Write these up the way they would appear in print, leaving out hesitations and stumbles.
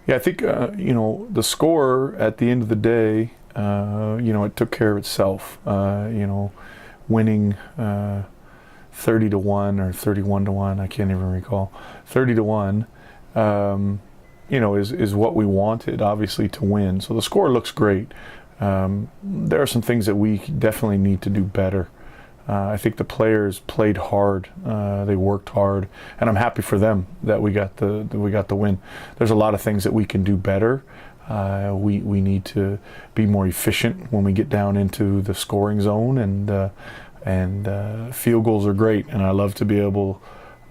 Yeah, I think the score at the end of the day, it took care of itself. Winning 30-1 or 31-1, I can't even recall. 30-1, is what we wanted, obviously, to win. So the score looks great. There are some things that we definitely need to do better. I think the players played hard. They worked hard, and I'm happy for them that we got the win. There's a lot of things that we can do better. We need to be more efficient when we get down into the scoring zone, and field goals are great, and I love to be able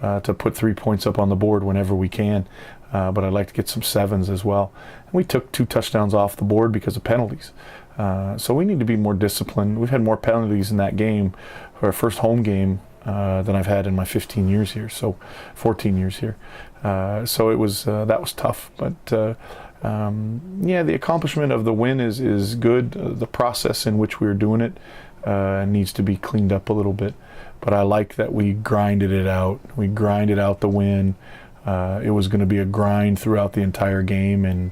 to put 3 points up on the board whenever we can. But I'd like to get some sevens as well. And we took 2 touchdowns off the board because of penalties. So we need to be more disciplined. We've had more penalties in that game, for our first home game, than I've had in my 15 years here, so 14 years here. So it was that was tough. But the accomplishment of the win is good. The process in which we were doing it needs to be cleaned up a little bit. But I like that we grinded it out. We grinded out the win. It was going to be a grind throughout the entire game, and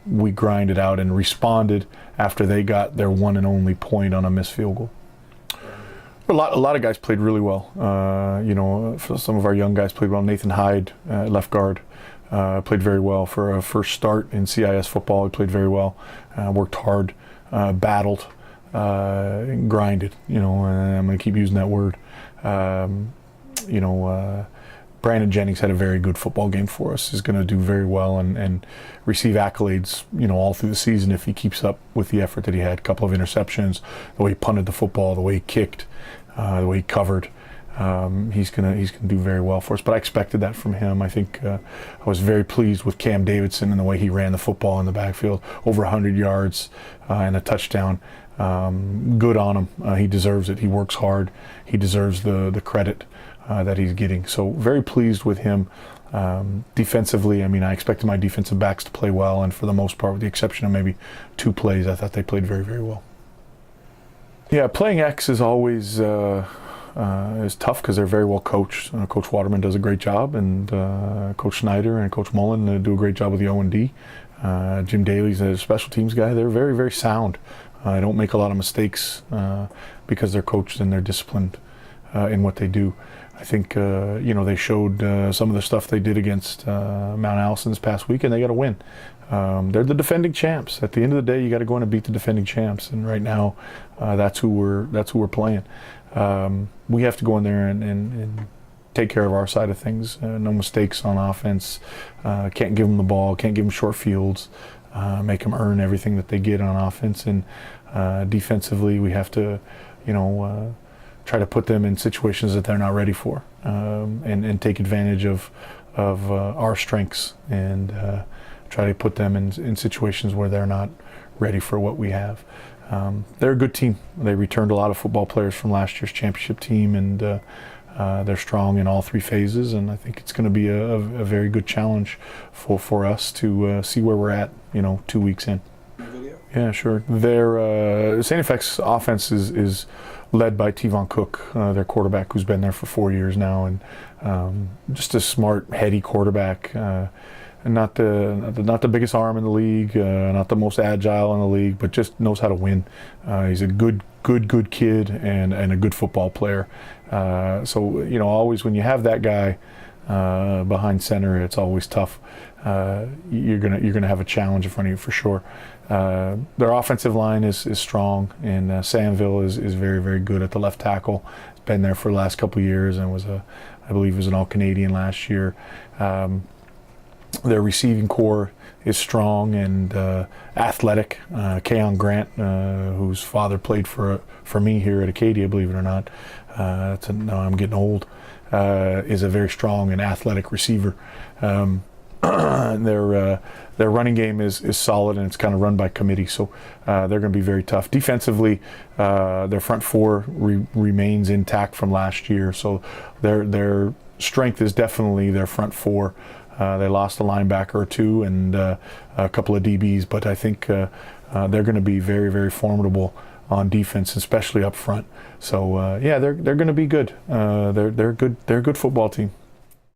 we grinded out and responded after they got their one and only point on a missed field goal. A lot of guys played really well. Some of our young guys played well. Nathan Hyde, left guard, played very well for a first start in CIS football. He played very well, worked hard, battled, grinded. And I'm going to keep using that word. Brandon Jennings had a very good football game for us. He's going to do very well and receive accolades, all through the season if he keeps up with the effort that he had. A couple of interceptions, the way he punted the football, the way he kicked, the way he covered. He's gonna do very well for us. But I expected that from him. I think I was very pleased with Cam Davidson and the way he ran the football in the backfield, over 100 yards and a touchdown. Good on him. He deserves it. He works hard. He deserves the credit that he's getting. So very pleased with him. Defensively, I expected my defensive backs to play well, and for the most part, with the exception of maybe 2 plays, I thought they played very, very well. Yeah, playing X is always is tough because they're very well coached. Coach Waterman does a great job, and Coach Schneider and Coach Mullen do a great job with the O&D. Jim Daly's a special teams guy. They're very, very sound. They don't make a lot of mistakes because they're coached and they're disciplined in what they do. I think they showed some of the stuff they did against Mount Allison this past week, and they got to win. They're the defending champs. At the end of the day, you got to go in and beat the defending champs. And right now, that's who we're playing. We have to go in there and take care of our side of things. No mistakes on offense. Can't give them the ball. Can't give them short fields. Make them earn everything that they get on offense. And defensively, we have to, try to put them in situations that they're not ready for, and take advantage of our strengths, and try to put them in situations where they're not ready for what we have. They're a good team. They returned a lot of football players from last year's championship team, and they're strong in all 3 phases, and I think it's going to be a very good challenge for us to see where we're at, 2 weeks in. Yeah, sure. Their St. FX offense is led by Tevon Cook, their quarterback, who's been there for 4 years now, and just a smart, heady quarterback. Not the biggest arm in the league, not the most agile in the league, but just knows how to win. He's a good kid and a good football player. So always when you have that guy behind center, it's always tough. You're gonna have a challenge in front of you for sure. Their offensive line is strong, and Samville is very, very good at the left tackle. He's been there for the last couple of years and I believe was an All-Canadian last year. Their receiving core is strong and athletic. Keon Grant, whose father played for me here at Acadia, believe it or not, now I'm getting old, is a very strong and athletic receiver. Their running game is solid, and it's kind of run by committee, so they're going to be very tough. Defensively, their front 4 remains intact from last year, so their strength is definitely their front 4. They lost a linebacker or 2 and a couple of DBs, but I think they're going to be very, very formidable on defense, especially up front. So they're going to be good. They're a good football team.